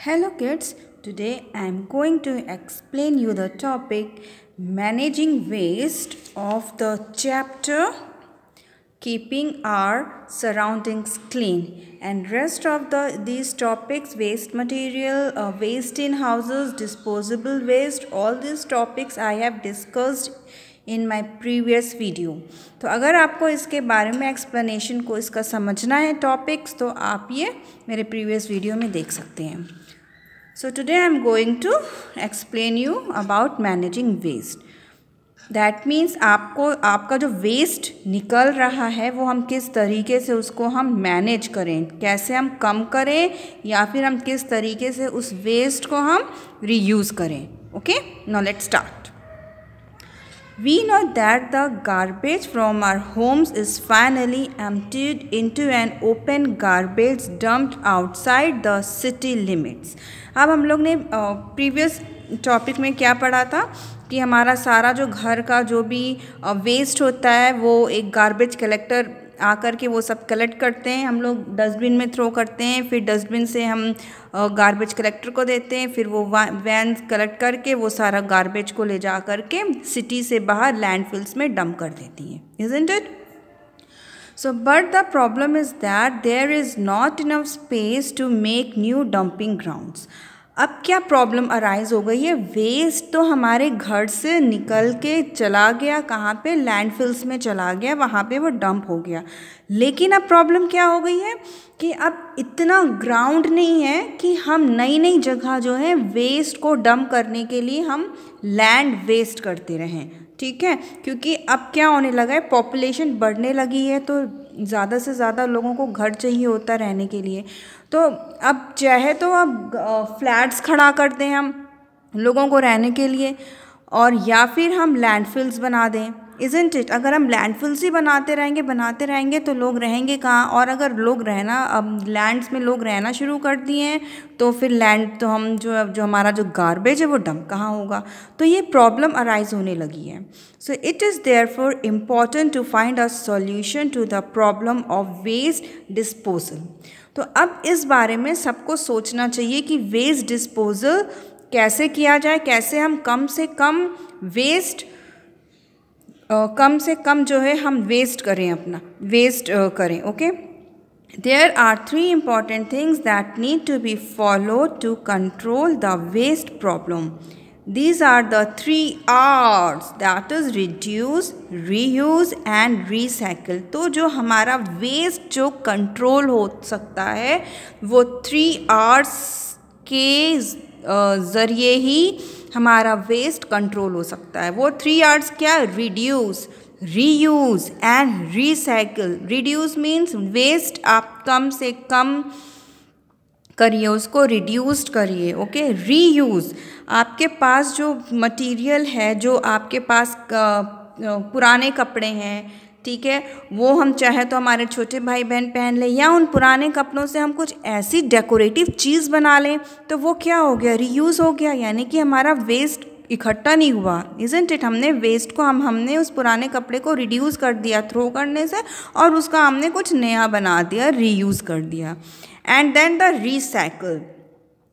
Hello kids, today I am going to explain you the topic managing waste of the chapter keeping our surroundings clean, and rest of these topics, waste material, waste in houses, disposable waste, all these topics I have discussed in my previous video. तो अगर आपको इसके बारे में explanation को इसका समझना है टॉपिक्स, तो आप ये मेरे प्रीवियस वीडियो में देख सकते हैं। So today I am going to explain you about managing waste. That means आपका जो वेस्ट निकल रहा है वो हम किस तरीके से उसको हम मैनेज करें, कैसे हम कम करें, या फिर हम किस तरीके से उस वेस्ट को हम रीयूज़ करें। Okay, now let's start. We know that the garbage from our homes is finally emptied into an open garbage dumped outside the city limits। अब हम लोग ने प्रीवियस टॉपिक में क्या पढ़ा था कि हमारा सारा जो घर का जो भी वेस्ट होता है वो एक गार्बेज कलेक्टर आकर के वो सब कलेक्ट करते हैं, हम लोग डस्टबिन में थ्रो करते हैं, फिर डस्टबिन से हम गार्बेज कलेक्टर को देते हैं, फिर वो वैन कलेक्ट करके वो सारा गार्बेज को ले जा करके सिटी से बाहर लैंडफिल्स में डंप कर देती हैं, isn't it? So but the problem is that there is not enough space to make new dumping grounds। अब क्या प्रॉब्लम अराइज हो गई है, वेस्ट तो हमारे घर से निकल के चला गया, कहाँ पे, लैंडफिल्स में चला गया, वहाँ पे वो डंप हो गया। लेकिन अब प्रॉब्लम क्या हो गई है कि अब इतना ग्राउंड नहीं है कि हम नई नई जगह जो है वेस्ट को डंप करने के लिए हम लैंड वेस्ट करते रहें, ठीक है। क्योंकि अब क्या होने लगा है, पॉपुलेशन बढ़ने लगी है, तो ज़्यादा से ज़्यादा लोगों को घर चाहिए होता है रहने के लिए। तो अब चाहे तो अब फ्लैट्स खड़ा कर दें हम लोगों को रहने के लिए, और या फिर हम लैंडफिल्स बना दें, इज़न्ट इट। अगर हम लैंडफिल्स ही बनाते रहेंगे तो लोग रहेंगे कहाँ, और अगर लोग रहना, अब लैंड्स में लोग रहना शुरू कर दिए हैं तो फिर लैंड तो हम जो हमारा जो गार्बेज है वो डंप कहाँ होगा। तो ये प्रॉब्लम अराइज होने लगी है। So it is therefore important to find a solution to the problem of waste disposal. तो अब इस बारे में सबको सोचना चाहिए कि वेस्ट डिस्पोजल कैसे किया जाए, कैसे हम कम से कम जो है हम वेस्ट करें, अपना वेस्ट करें। Okay, there are 3 important things that need to be followed to control the waste problem। These are the 3 R's, that is reduce, reuse and recycle। तो जो हमारा वेस्ट जो कंट्रोल हो सकता है वो 3 R's के ज़रिए ही हमारा वेस्ट कंट्रोल हो सकता है। वो 3 R's क्या, reduce, reuse and recycle. Reduce means waste आप कम से कम करिए, उसको रिड्यूस्ड करिए। ओके, रीयूज़, आपके पास जो मटेरियल है, जो आपके पास पुराने कपड़े हैं, ठीक है, वो हम चाहे तो हमारे छोटे भाई बहन पहन लें, या उन पुराने कपड़ों से हम कुछ ऐसी डेकोरेटिव चीज़ बना लें, तो वो क्या हो गया, रीयूज़ हो गया, यानी कि हमारा वेस्ट इकट्ठा नहीं हुआ, इज़न्ट इट। हमने वेस्ट को हमने उस पुराने कपड़े को रिड्यूस कर दिया थ्रो करने से, और उसका हमने कुछ नया बना दिया, रीयूज़ कर दिया। एंड देन द रिसाइकल,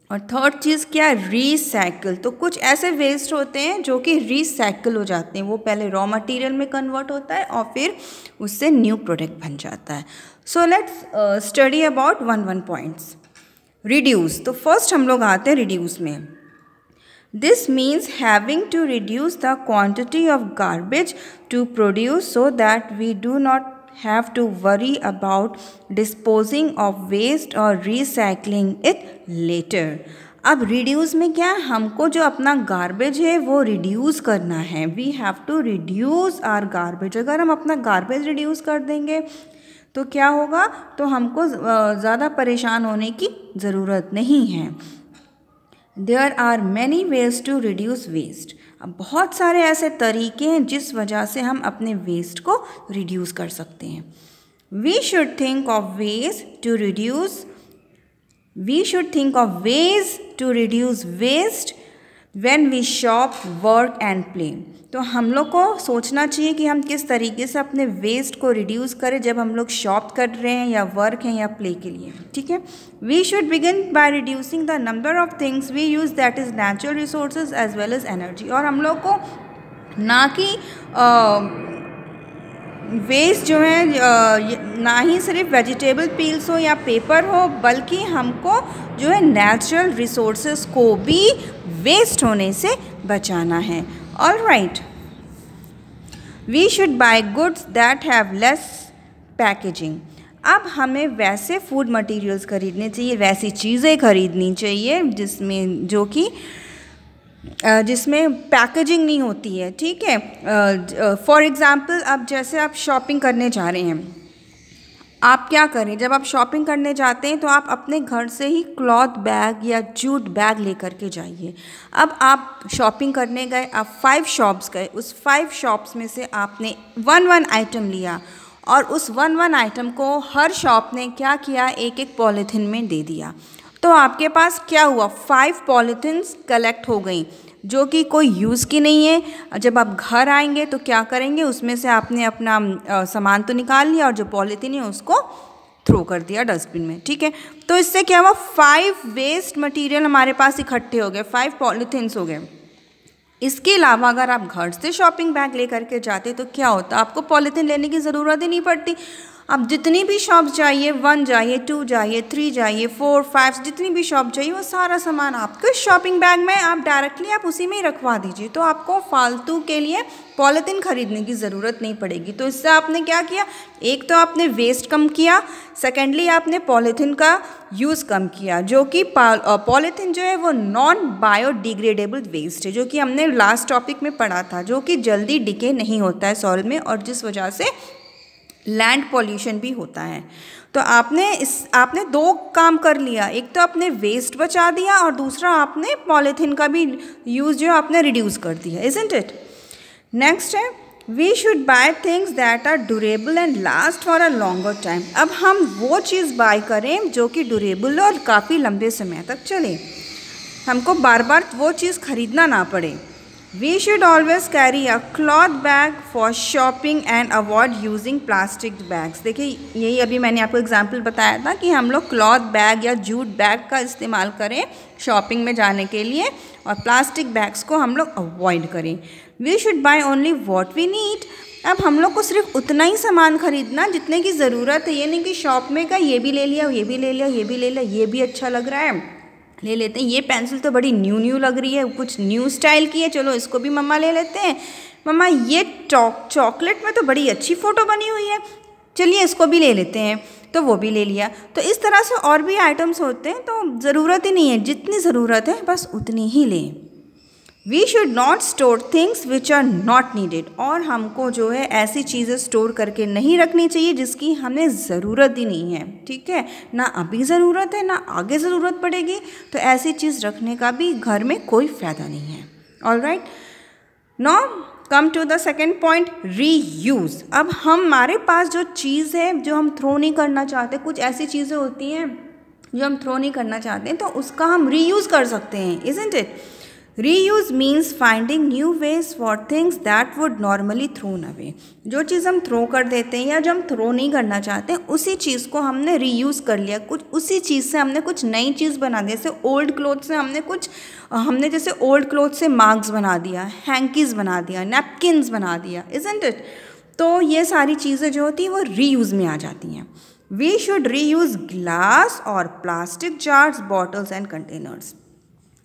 और थर्ड चीज़ क्या, रिसाइकल। तो कुछ ऐसे वेस्ट होते हैं जो कि रिसाइकल हो जाते हैं, वो पहले रॉ मटेरियल में कन्वर्ट होता है और फिर उससे न्यू प्रोडक्ट बन जाता है। So let's study about one points. Reduce, तो फर्स्ट हम लोग आते हैं रिड्यूस में। This means having to reduce the quantity of garbage to produce so that we do not have to worry about disposing of waste or recycling it later। अब reduce में क्या, हमको जो अपना गार्बेज है वो रिड्यूस करना है। We have to reduce our garbage. अगर हम अपना गार्बेज रिड्यूस कर देंगे तो क्या होगा, तो हमको ज़्यादा परेशान होने की ज़रूरत नहीं है। There are many ways to reduce waste. अब बहुत सारे ऐसे तरीके हैं जिस वजह से हम अपने वेस्ट को रिड्यूस कर सकते हैं। We should think of ways to reduce waste. When we shop, work and play. तो हम लोग को सोचना चाहिए कि हम किस तरीके से अपने वेस्ट को रिड्यूस करें जब हम लोग शॉप कर रहे हैं या वर्क हैं या प्ले के लिए, ठीक है। We should begin by reducing the number of things we use, that is natural resources as well as energy. और हम लोग को ना कि वेस्ट जो है ना ही सिर्फ वेजिटेबल पील्स हो या पेपर हो, बल्कि हमको जो है नेचुरल रिसोर्सेज को भी वेस्ट होने से बचाना है। All right, we should buy goods that have less packaging. अब हमें वैसे फूड मटेरियल्स खरीदने चाहिए, वैसी चीज़ें खरीदनी चाहिए जिसमें पैकेजिंग नहीं होती है, ठीक है। फॉर एग्ज़ाम्पल, अब जैसे आप शॉपिंग करने जा रहे हैं, आप क्या करें, जब आप शॉपिंग करने जाते हैं तो आप अपने घर से ही क्लॉथ बैग या जूट बैग लेकर के जाइए। अब आप शॉपिंग करने गए, आप 5 शॉप्स गए, उस 5 शॉप्स में से आपने 1 आइटम लिया और उस 1 आइटम को हर शॉप ने क्या किया, एक पॉलीथीन में दे दिया। तो आपके पास क्या हुआ, 5 पॉलीथीन्स कलेक्ट हो गई जो कि कोई यूज़ की नहीं है। जब आप घर आएंगे तो क्या करेंगे, उसमें से आपने अपना सामान तो निकाल लिया और जो पॉलीथीन है उसको थ्रो कर दिया डस्टबिन में, ठीक है। तो इससे क्या हुआ, 5 वेस्ट मटेरियल हमारे पास इकट्ठे हो गए, 5 पॉलीथीन्स हो गए। इसके अलावा अगर आप घर से शॉपिंग बैग ले करके जाते तो क्या होता, आपको पॉलीथीन लेने की ज़रूरत ही नहीं पड़ती। आप जितनी भी शॉप जाइए, 1 जाइए, 2 जाइए, 3 जाइए, 4, 5, जितनी भी शॉप जाइए, वो सारा सामान आपके शॉपिंग बैग में आप डायरेक्टली आप उसी में ही रखवा दीजिए। तो आपको फालतू के लिए पॉलीथीन खरीदने की ज़रूरत नहीं पड़ेगी। तो इससे आपने क्या किया, एक तो आपने वेस्ट कम किया, सेकेंडली आपने पॉलीथीन का यूज़ कम किया, जो कि पॉलीथीन जो है वो नॉन बायोडिग्रेडेबल वेस्ट है, जो कि हमने लास्ट टॉपिक में पढ़ा था, जो कि जल्दी डिके नहीं होता है सॉइल में और जिस वजह से लैंड पॉल्यूशन भी होता है। तो आपने 2 काम कर लिया, एक तो आपने वेस्ट बचा दिया और दूसरा आपने पॉलीथीन का भी यूज़ जो आपने रिड्यूस कर दिया, इज़न्ट इट। नेक्स्ट है, we should buy things that are durable and last for a longer time. अब हम वो चीज़ बाय करें जो कि ड्यूरेबल और काफ़ी लंबे समय तक चले, हमको बार बार वो चीज़ खरीदना ना पड़े। We should always carry a cloth bag for shopping and avoid using plastic bags। देखिए, यही अभी मैंने आपको एग्जाम्पल बताया था कि हम लोग क्लॉथ बैग या जूट बैग का इस्तेमाल करें शॉपिंग में जाने के लिए और प्लास्टिक बैग्स को हम लोग अवॉइड करें। We should buy only what we need। अब हम लोग को सिर्फ उतना ही सामान खरीदना जितने की ज़रूरत है, ये नहीं कि शॉप में का ये भी ले लिया, ये भी ले लिया, ये भी ले लिया, ये भी अच्छा लग रहा है ले लेते हैं, ये पेंसिल तो बड़ी न्यू लग रही है, कुछ न्यू स्टाइल की है, चलो इसको भी मम्मा ले लेते हैं। मम्मा ये चॉकलेट में तो बड़ी अच्छी फ़ोटो बनी हुई है, चलिए इसको भी ले लेते हैं, तो वो भी ले लिया। तो इस तरह से और भी आइटम्स होते हैं, तो ज़रूरत ही नहीं है, जितनी ज़रूरत है बस उतनी ही लें। We should not store things which are not needed. और हमको जो है ऐसी चीज़ें स्टोर करके नहीं रखनी चाहिए जिसकी हमें ज़रूरत ही नहीं है, ठीक है, ना अभी ज़रूरत है ना आगे ज़रूरत पड़ेगी, तो ऐसी चीज़ रखने का भी घर में कोई फ़ायदा नहीं है। All right, now come to the second point, reuse. अब हमारे पास जो चीज़ है जो हम थ्रो नहीं करना चाहते, कुछ ऐसी चीज़ें होती हैं जो हम थ्रो नहीं करना चाहते हैं, तो उसका हम रीयूज़ कर सकते हैं, isn't it. Reuse means finding new ways for things that would normally thrown away। जो चीज़ हम थ्रो कर देते हैं या जो हम थ्रो नहीं करना चाहते, उसी चीज़ को हमने रीयूज़ कर लिया, कुछ उसी चीज़ से हमने कुछ नई चीज़ बना दी। जैसे ओल्ड क्लोथ से हमने जैसे ओल्ड क्लोथ से मास्क बना दिया, हैंकीज़ बना दिया, नैपकिन्स बना दिया, इज़न्ट इट। तो ये सारी चीज़ें जो होती हैं वो रीयूज़ में आ जाती हैं। वी शुड रीयूज़ ग्लास और plastic jars, bottles and containers.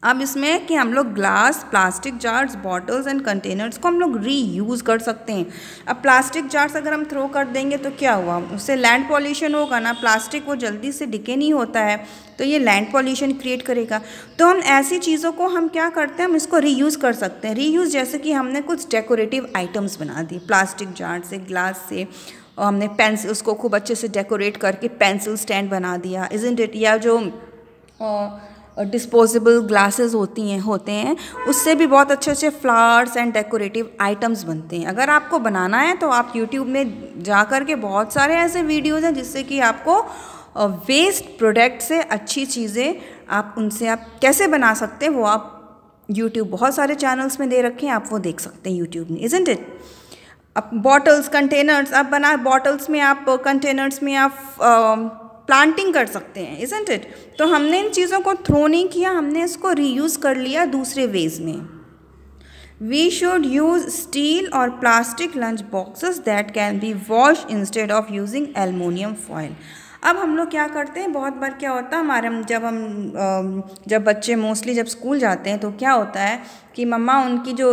अब इसमें कि हम लोग glass, plastic jars, bottles and containers को हम लोग रीयूज़ कर सकते हैं। अब प्लास्टिक जार्स अगर हम थ्रो कर देंगे तो क्या हुआ, उससे लैंड पॉल्यूशन होगा ना, प्लास्टिक वो जल्दी से डिके नहीं होता है, तो ये लैंड पॉल्यूशन क्रिएट करेगा। तो हम ऐसी चीज़ों को हम क्या करते हैं, हम इसको रीयूज़ कर सकते हैं। रीयूज़ जैसे कि हमने कुछ डेकोरेटिव आइटम्स बना दी प्लास्टिक जार से, ग्लास से, और हमने पेंसिल उसको खूब अच्छे से डेकोरेट करके पेंसिल स्टैंड बना दिया, इज़न्ट इट। या जो डिस्पोजेबल ग्लासेस होते हैं उससे भी बहुत अच्छे अच्छे फ्लावर्स एंड डेकोरेटिव आइटम्स बनते हैं। अगर आपको बनाना है तो आप यूट्यूब में जा कर के बहुत सारे ऐसे वीडियोज़ हैं जिससे कि आपको वेस्ट प्रोडक्ट से अच्छी चीज़ें आप कैसे बना सकते हैं वो आप यूट्यूब बहुत सारे चैनल्स में दे रखे हैं, आप वो देख सकते हैं यूट्यूब में, इजंट इट। अब बॉटल्स, कंटेनर्स आप बना, बॉटल्स में आप, कंटेनर्स में आप प्लांटिंग कर सकते हैं, इजंट इट। तो हमने इन चीज़ों को थ्रो नहीं किया, हमने इसको रीयूज़ कर लिया दूसरे वेज में। We should use steel or plastic lunch boxes that can be washed instead of using aluminum foil. अब हम लोग क्या करते हैं, बहुत बार क्या होता है हमारे, जब बच्चे मोस्टली जब स्कूल जाते हैं तो क्या होता है कि मम्मा उनकी जो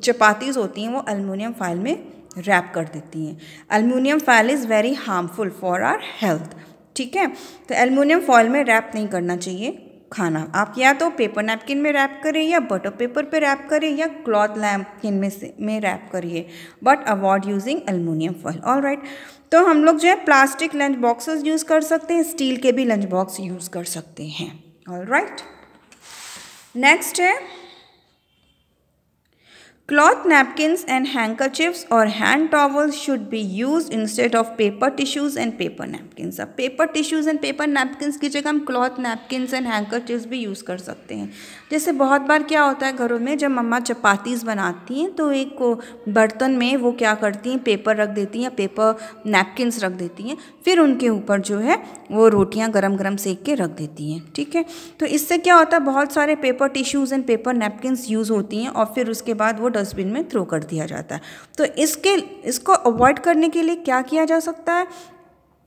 चपातीज़ होती हैं वो एलुमिनियम फॉइल में रैप कर देती हैं। Aluminium foil is very harmful for our health, ठीक है। तो एलुमिनियम फॉइल में रैप नहीं करना चाहिए खाना। आप या तो पेपर नैपकिन में रैप करें, या बटर पेपर पे रैप करें, या क्लॉथ नैपकिन में रैप करिए, but avoid using aluminium foil. Alright, तो हम लोग जो है प्लास्टिक लंच बॉक्सेस यूज़ कर सकते हैं, स्टील के भी लंच बॉक्स यूज़ कर सकते हैं। ऑलराइट, नेक्स्ट है cloth napkins and handkerchiefs or hand towels should be used instead of paper tissues and paper napkins. अब paper tissues and paper napkins की जगह हम क्लॉथ नैपकिन्स एंड हैंकरचिप्स भी यूज़ कर सकते हैं। जैसे बहुत बार क्या होता है घरों में, जब मम्मा चपातीज़ बनाती हैं तो एक बर्तन में वो क्या करती हैं, पेपर रख देती हैं, पेपर नैपकिन्स रख देती हैं, फिर उनके ऊपर जो है वो रोटियां गरम गरम सेक के रख देती हैं, ठीक है। तो इससे क्या होता है, बहुत सारे paper tissues and paper napkins use होती हैं और फिर उसके बाद वो डस्टबिन में थ्रो कर दिया जाता है। तो इसको अवॉइड करने के लिए क्या किया जा सकता है,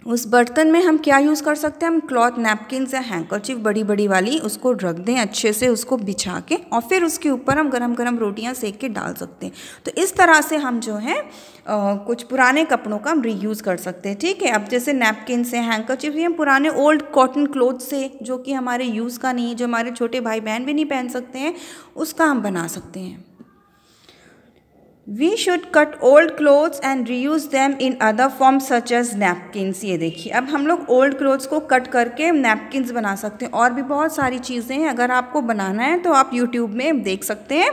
उस बर्तन में हम क्या यूज़ कर सकते हैं, हम क्लॉथ नैपकिन्स या हैंकरचिप बड़ी बड़ी वाली उसको रख दें अच्छे से, उसको बिछा के, और फिर उसके ऊपर हम गरम गरम रोटियां सेक के डाल सकते हैं। तो इस तरह से हम जो है कुछ पुराने कपड़ों का हम रीयूज़ कर सकते हैं, ठीक है। अब जैसे नैपकिन से, हैंकरचिप से, हम पुराने ओल्ड कॉटन क्लोथ से जो कि हमारे यूज़ का नहीं है, जो हमारे छोटे भाई बहन भी नहीं पहन सकते हैं, उसका हम बना सकते हैं। We should cut old clothes and reuse them in other forms such as napkins। ये देखिए, अब हम लोग ओल्ड क्लोथ्स को कट करके नैपकिन्स बना सकते हैं, और भी बहुत सारी चीज़ें हैं। अगर आपको बनाना है तो आप यूट्यूब में देख सकते हैं,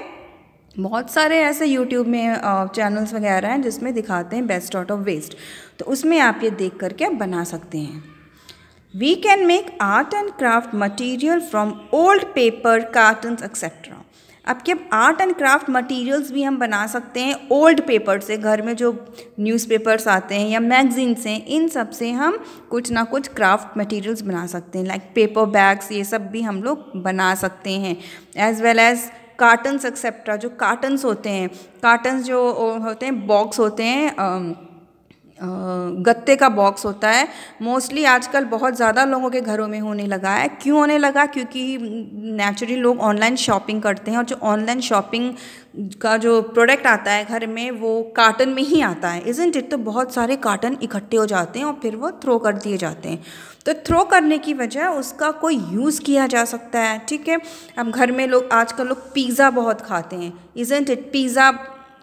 बहुत सारे ऐसे यूट्यूब में चैनल्स वगैरह हैं जिसमें दिखाते हैं बेस्ट आउट ऑफ वेस्ट, तो उसमें आप ये देख करके आप बना सकते हैं। We can make art and craft material from old paper, cartons, etc. अब क्या आर्ट एंड क्राफ्ट मटेरियल्स भी हम बना सकते हैं ओल्ड पेपर से। घर में जो न्यूज़पेपर्स आते हैं या मैगजीन्स हैं, इन सब से हम कुछ ना कुछ क्राफ्ट मटेरियल्स बना सकते हैं, लाइक पेपर बैग्स, ये सब भी हम लोग बना सकते हैं। As well as cartons etcetera, जो कार्टन्स होते हैं, कार्टन्स जो होते हैं, बॉक्स होते हैं, गत्ते का बॉक्स होता है, मोस्टली आजकल बहुत ज़्यादा लोगों के घरों में होने लगा है। क्यों होने लगा, क्योंकि नेचुरली लोग ऑनलाइन शॉपिंग करते हैं, और जो ऑनलाइन शॉपिंग का जो प्रोडक्ट आता है घर में वो कार्टन में ही आता है, इज़न्ट इट। तो बहुत सारे कार्टन इकट्ठे हो जाते हैं और फिर वो थ्रो कर दिए जाते हैं। तो थ्रो करने की वजह उसका कोई यूज़ किया जा सकता है, ठीक है। अब घर में लोग आजकल पिज़्ज़ा बहुत खाते हैं, इज़न्ट इट। पिज़्ज़ा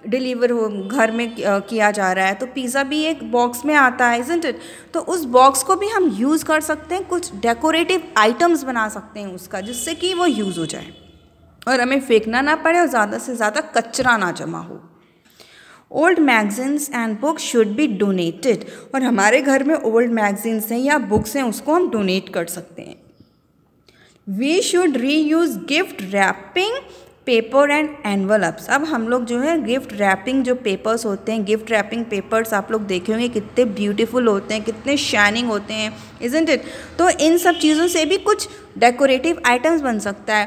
डिलीवर हो घर में किया जा रहा है, तो पिज़्ज़ा भी एक बॉक्स में आता है, इज़न्ट इट। तो उस बॉक्स को भी हम यूज़ कर सकते हैं, कुछ डेकोरेटिव आइटम्स बना सकते हैं उसका, जिससे कि वो यूज़ हो जाए और हमें फेंकना ना पड़े और ज़्यादा से ज़्यादा कचरा ना जमा हो। Old magazines and books should be donated, और हमारे घर में ओल्ड मैगजीन्स हैं या बुक्स हैं, उसको हम डोनेट कर सकते हैं। We should reuse gift wrapping paper and envelopes. अब हम लोग जो है गिफ्ट रैपिंग जो पेपर्स होते हैं, गिफ्ट रैपिंग पेपर्स आप लोग देखे होंगे कितने ब्यूटीफुल होते हैं, कितने शाइनिंग होते हैं, इज़न्ट इट। तो इन सब चीज़ों से भी कुछ डेकोरेटिव आइटम्स बन सकता है,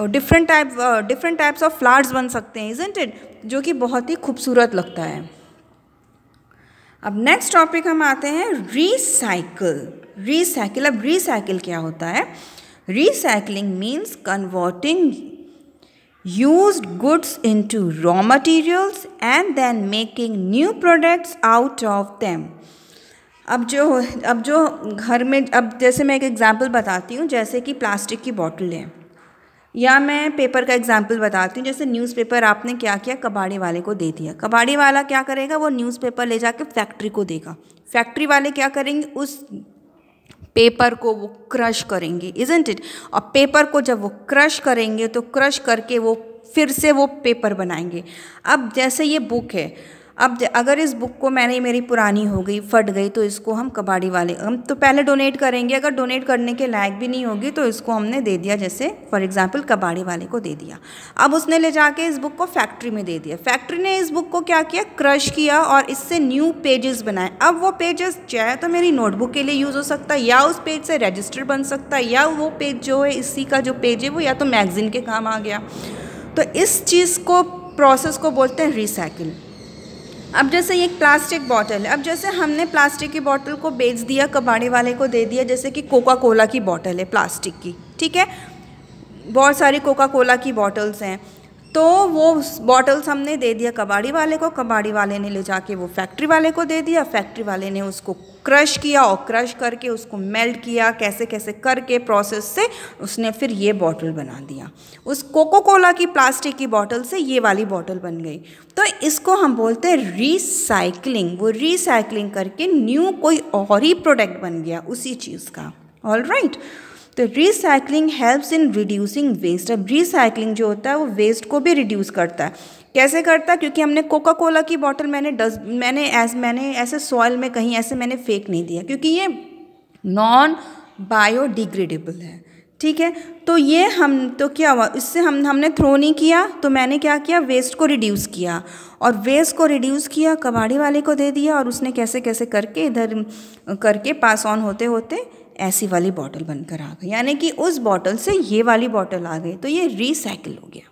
डिफरेंट टाइप्स ऑफ फ्लावर्स बन सकते हैं, इज़न्ट इट, जो कि बहुत ही खूबसूरत लगता है। अब नेक्स्ट टॉपिक हम आते हैं रिसाइकिल। अब रिसाइकिल क्या होता है, recycling means converting used goods into raw materials and then making new products out of them। अब जो घर में, अब जैसे मैं एक एग्जांपल बताती हूँ, जैसे कि प्लास्टिक की बॉटल है, या मैं पेपर का एग्जांपल बताती हूँ। जैसे न्यूज़पेपर आपने क्या किया, कबाड़ी वाले को दे दिया, कबाड़ी वाला क्या करेगा, वो न्यूज़पेपर ले जाके फैक्ट्री को देगा, फैक्ट्री वाले क्या करेंगे, उस पेपर को वो क्रश करेंगे, इज़न्ट इट। और पेपर को जब वो क्रश करेंगे तो क्रश करके वो फिर से वो पेपर बनाएंगे। अब जैसे ये बुक है, अब अगर इस बुक को मेरी पुरानी हो गई, फट गई, तो इसको हम कबाड़ी वाले, हम तो पहले डोनेट करेंगे, अगर डोनेट करने के लायक भी नहीं होगी तो इसको हमने दे दिया, जैसे फॉर एग्जांपल कबाड़ी वाले को दे दिया। अब उसने ले जाके इस बुक को फैक्ट्री में दे दिया, फैक्ट्री ने इस बुक को क्या किया, क्रश किया और इससे न्यू पेजेस बनाए। अब वो पेजेस चाहे तो मेरी नोटबुक के लिए यूज़ हो सकता है, या उस पेज से रजिस्टर बन सकता है, या वो पेज जो है, इसी का जो पेज है वो या तो मैगजीन के काम आ गया। तो इस चीज़ को, प्रोसेस को बोलते हैं रिसाइकिल। अब जैसे ये एक प्लास्टिक बॉटल है, अब जैसे हमने प्लास्टिक की बॉटल को बेच दिया, कबाड़ी वाले को दे दिया, जैसे कि कोका कोला की बॉटल है प्लास्टिक की, ठीक है, बहुत सारी कोका कोला की बॉटल्स हैं, तो वो बॉटल्स हमने दे दिया कबाड़ी वाले को, कबाड़ी वाले ने ले जाके वो फैक्ट्री वाले को दे दिया, फैक्ट्री वाले ने उसको क्रश किया और क्रश करके उसको मेल्ट किया, कैसे कैसे करके प्रोसेस से उसने फिर ये बॉटल बना दिया। उस कोको कोला की प्लास्टिक की बॉटल से ये वाली बॉटल बन गई। तो इसको हम बोलते हैं रीसाइक्लिंग। वो रीसाइक्लिंग करके न्यू कोई और ही प्रोडक्ट बन गया उसी चीज़ का। ऑल राइट, तो recycling helps in reducing waste. अब रिसाइकलिंग जो होता है वो वेस्ट को भी रिड्यूस करता है। कैसे करता है, क्योंकि हमने कोका कोला की बॉटल मैंने ऐसे सॉइल में कहीं ऐसे मैंने फेंक नहीं दिया, क्योंकि ये नॉन बायोडिग्रेडेबल है, ठीक है। तो ये तो क्या हुआ, इससे हमने थ्रो नहीं किया, तो मैंने क्या किया, वेस्ट को रिड्यूस किया, और वेस्ट को रिड्यूस किया, कबाड़ी वाले को दे दिया, और उसने कैसे कैसे करके इधर करके पास ऑन होते होते ऐसी वाली बॉटल बनकर आ गई, यानी कि उस बॉटल से ये वाली बॉटल आ गई, तो ये रिसाइकिल हो गया।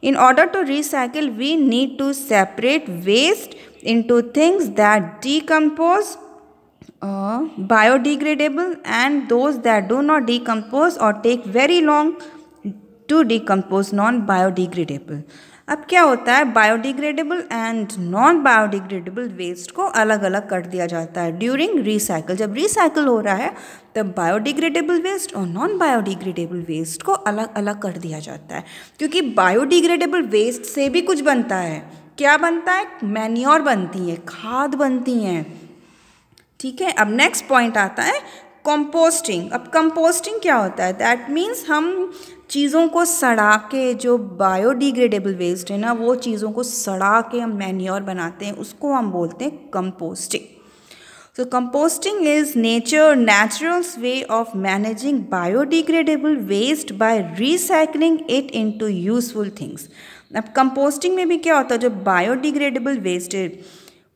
In order to recycle, we need to separate waste into things that decompose, biodegradable, and those that do not decompose or take very long to decompose, non-biodegradable. अब क्या होता है, biodegradable and non biodegradable waste को अलग अलग कर दिया जाता है ड्यूरिंग रिसाइकल। जब रिसाइकल हो रहा है तब बायोडिग्रेडेबल वेस्ट और नॉन बायोडिग्रेडेबल वेस्ट को अलग अलग कर दिया जाता है, क्योंकि बायोडिग्रेडेबल वेस्ट से भी कुछ बनता है। क्या बनता है, मैन्योर बनती है, खाद बनती हैं, ठीक है। अब नेक्स्ट पॉइंट आता है कंपोस्टिंग। अब कंपोस्टिंग क्या होता है, दैट मीन्स हम चीज़ों को सड़ा के, जो बायोडिग्रेडेबल वेस्ट है ना, वो चीज़ों को सड़ा के हम मैन्योर बनाते हैं, उसको हम बोलते हैं composting. So composting is natural way of managing biodegradable waste by recycling it into useful things. अब कंपोस्टिंग में भी क्या होता है, जो बायोडिग्रेडेबल वेस्ट है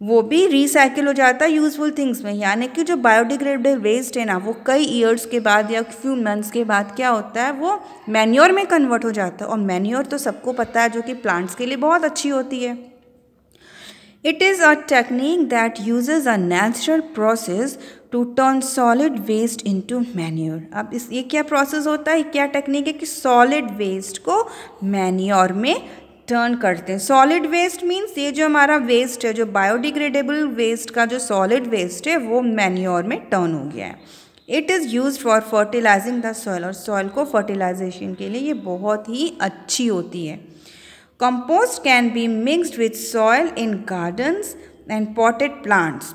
वो भी रिसाइकिल हो जाता है यूज़फुल थिंग्स में, यानी कि जो बायोडिग्रेडेबल वेस्ट है ना, वो कई ईयर्स के बाद या फ्यू मंथ्स के बाद क्या होता है, वो मैन्योर में कन्वर्ट हो जाता है। और मैन्योर तो सबको पता है, जो कि प्लांट्स के लिए बहुत अच्छी होती है। It is a technique that uses a natural process to turn solid waste into manure. अब ये क्या प्रोसेस होता है, क्या टेक्निक है कि सॉलिड वेस्ट को मैन्योर में टर्न करते हैं। सॉलिड वेस्ट मीन्स ये जो हमारा वेस्ट है, जो बायोडिग्रेडेबल वेस्ट का जो सॉलिड वेस्ट है वो मैन्योर में टर्न हो गया है। It is use for fertilising the soil, और सॉइल को फर्टिलाइजेशन के लिए ये बहुत ही अच्छी होती है। Compost can be mixed with soil in gardens and potted plants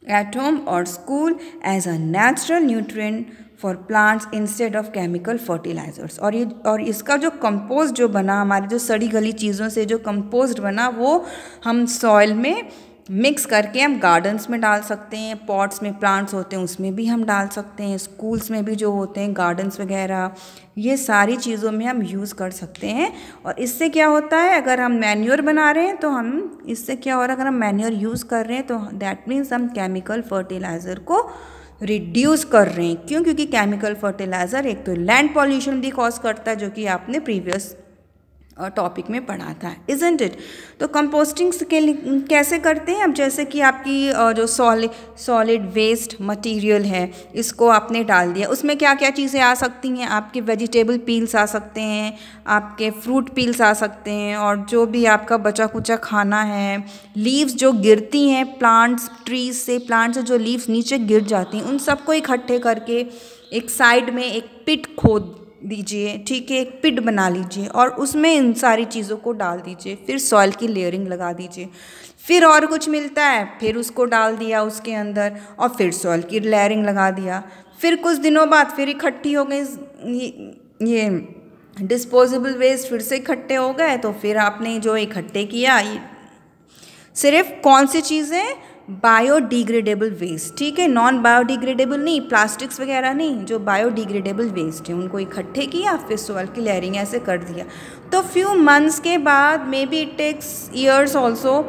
at home or school as a natural nutrient for plants instead of chemical fertilizers. और इसका जो कंपोस्ट जो बना, हमारी जो सड़ी गली चीज़ों से जो कंपोस्ट बना, वो हम सॉइल में मिक्स करके हम गार्डन्स में डाल सकते हैं, पॉट्स में प्लांट्स होते हैं उसमें भी हम डाल सकते हैं, स्कूल्स में भी जो होते हैं गार्डन्स वगैरह, ये सारी चीज़ों में हम यूज़ कर सकते हैं। और इससे क्या होता है, अगर हम मैन्योर बना रहे हैं तो हम इससे क्या हो रहा है, अगर हम मैन्योर यूज़ कर रहे हैं तो दैट मीन्स हम केमिकल फर्टिलाइज़र को रिड्यूस कर रहे हैं। क्यों, क्योंकि केमिकल फर्टिलाइज़र एक तो लैंड पॉल्यूशन भी कॉज करता है, जो कि आपने प्रीवियस टॉपिक में पढ़ा था, इज़न्ट इट। तो कंपोस्टिंग के लिए कैसे करते हैं, अब जैसे कि आपकी जो सॉलिड वेस्ट मटेरियल है, इसको आपने डाल दिया, उसमें क्या क्या चीज़ें आ सकती हैं, आपके वेजिटेबल पील्स आ सकते हैं, आपके फ्रूट पील्स आ सकते हैं, और जो भी आपका बचा कुचा खाना है, लीव्स जो गिरती हैं प्लांट्स, ट्रीज से, प्लांट से जो लीव्स नीचे गिर जाती हैं, उन सबको इकट्ठे करके एक साइड में एक पिट खोद दीजिए, ठीक है, एक पिट बना लीजिए और उसमें इन सारी चीज़ों को डाल दीजिए, फिर सॉइल की लेयरिंग लगा दीजिए, फिर और कुछ मिलता है फिर उसको डाल दिया उसके अंदर और फिर सॉइल की लेयरिंग लगा दिया, फिर कुछ दिनों बाद फिर इकट्ठी हो गई ये डिस्पोजेबल वेस्ट, फिर से इकट्ठे हो गए, तो फिर आपने जो इकट्ठे किया सिर्फ कौन सी चीज़ें, बायोडिग्रेडेबल वेस्ट, ठीक है, नॉन बायोडिग्रेडेबल नहीं, प्लास्टिक्स वगैरह नहीं, जो बायोडिग्रेडेबल वेस्ट है उनको इकट्ठे किया, फिर सॉइल की लेयरिंग ऐसे कर दिया। तो फ्यू मंथ्स के बाद, maybe it takes years also,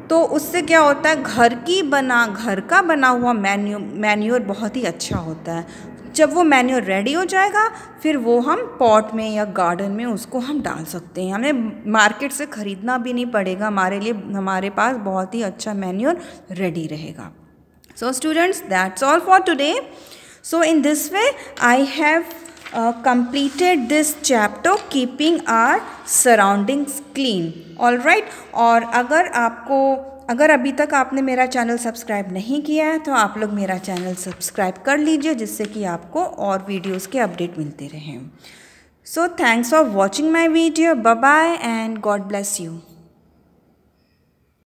तो उससे क्या होता है, घर का बना हुआ मैन्योर बहुत ही अच्छा होता है। जब वो मैन्योर रेडी हो जाएगा, फिर वो हम पॉट में या गार्डन में उसको हम डाल सकते हैं। हमें मार्केट से ख़रीदना भी नहीं पड़ेगा, हमारे लिए हमारे पास बहुत ही अच्छा मैन्योर रेडी रहेगा। So students, that's all for today. So in this way I have completed this chapter keeping our surroundings clean, all right। और अगर अभी तक आपने मेरा चैनल सब्सक्राइब नहीं किया है तो आप लोग मेरा चैनल सब्सक्राइब कर लीजिए, जिससे कि आपको और वीडियोस के अपडेट मिलते रहें। So thanks for watching my video, bye bye and God bless you.